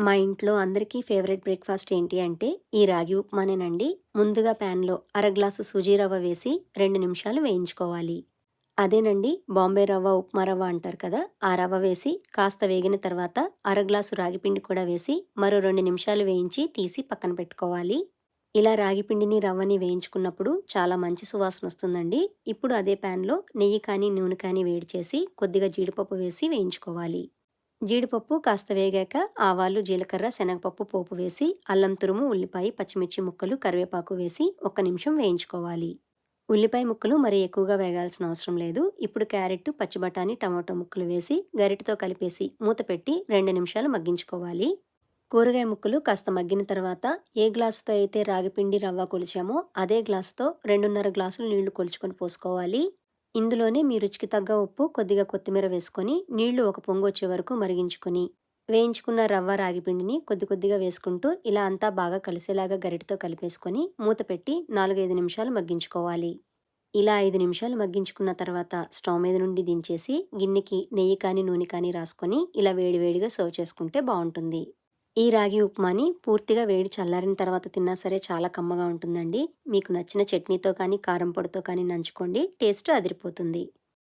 మా ఇంట్లో అందరికీ ఫేవరెట్ బ్రేక్‌ఫాస్ట్ ఏంటి అంటే, ఈ రాగి ఉప్మానేనండి. ముందుగా ప్యాన్‌లో అర గ్లాసు సూజీ రవ్వ వేసి 2 నిమిషాలు వేయించుకోవాలి. అదేనండి బాంబే రవ్వ, ఉప్మా రవ్వ అంటారు కదా! ఆ రవ్వ వేసి కాస్త వేగిన తర్వాత అర గ్లాసు రాగి పిండి కూడా వేసి మరో 2 నిమిషాలు వేయించి తీసి పక్కన పెట్టుకోవాలి. ఇలా రాగి పిండిని, రవ్వని వేయించుకున్నప్పుడు చాలా మంచి సువాసనొస్తుందండి. ఇప్పుడు అదే ప్యాన్‌లో నెయ్యి కానీ, నూనె కానీ వేడి చేసి కొద్దిగా జీడిపప్పు వేసి వేయించుకోవాలి. జీడిపప్పు కాస్త వేగాక ఆవాలు, జీలకర్ర, శనగపప్పు పోపు వేసి, అల్లం తురుము, ఉల్లిపాయ, పచ్చిమిర్చి ముక్కలు, కరివేపాకు వేసి ఒక్క నిమిషం వేయించుకోవాలి. ఉల్లిపాయ ముక్కలు మరి ఎక్కువగా వేగాల్సిన అవసరం లేదు. ఇప్పుడు క్యారెట్, పచ్చి బఠానీ, టమాటో ముక్కలు వేసి గరిటెతో కలిపేసి మూత పెట్టి 2 నిమిషాలు మగ్గించుకోవాలి. కూరగాయ ముక్కలు కాస్త మగ్గిన తర్వాత ఏ గ్లాసుతో అయితే రాగిపిండి, రవ్వ కొలిచామో అదే గ్లాసుతో 2:30 గ్లాసులు నీళ్లు కొలుచుకొని పోసుకోవాలి. ఇందులోనే మీ రుచికి తగ్గ ఉప్పు, కొద్దిగా కొత్తిమీర వేసుకొని నీళ్లు ఒక పొంగొచ్చే వరకు మరిగించుకొని, వేయించుకున్న రవ్వ, రాగిపిండిని కొద్ది కొద్దిగా వేసుకుంటూ ఇలా అంతా బాగా కలిసేలాగా గరిటెతో కలిపేసుకొని మూత పెట్టి 4, 5 నిమిషాలు మగ్గించుకోవాలి. ఇలా 5 నిమిషాలు మగ్గించుకున్న తర్వాత స్టవ్ మీద నుండి దించేసి గిన్నెకి నెయ్యి కానీ, నూనె కానీ రాసుకొని ఇలా వేడివేడిగా సర్వ్ చేసుకుంటే బావుంటుంది. ఈ రాగి ఉప్మాని పూర్తిగా వేడి చల్లారిన తర్వాత తిన్నా సరే చాలా కమ్మగా ఉంటుందండి. మీకు నచ్చిన చట్నీతో కానీ, కారం పొడితో కానీ నంచుకోండి. టేస్ట్ అదిరిపోతుంది.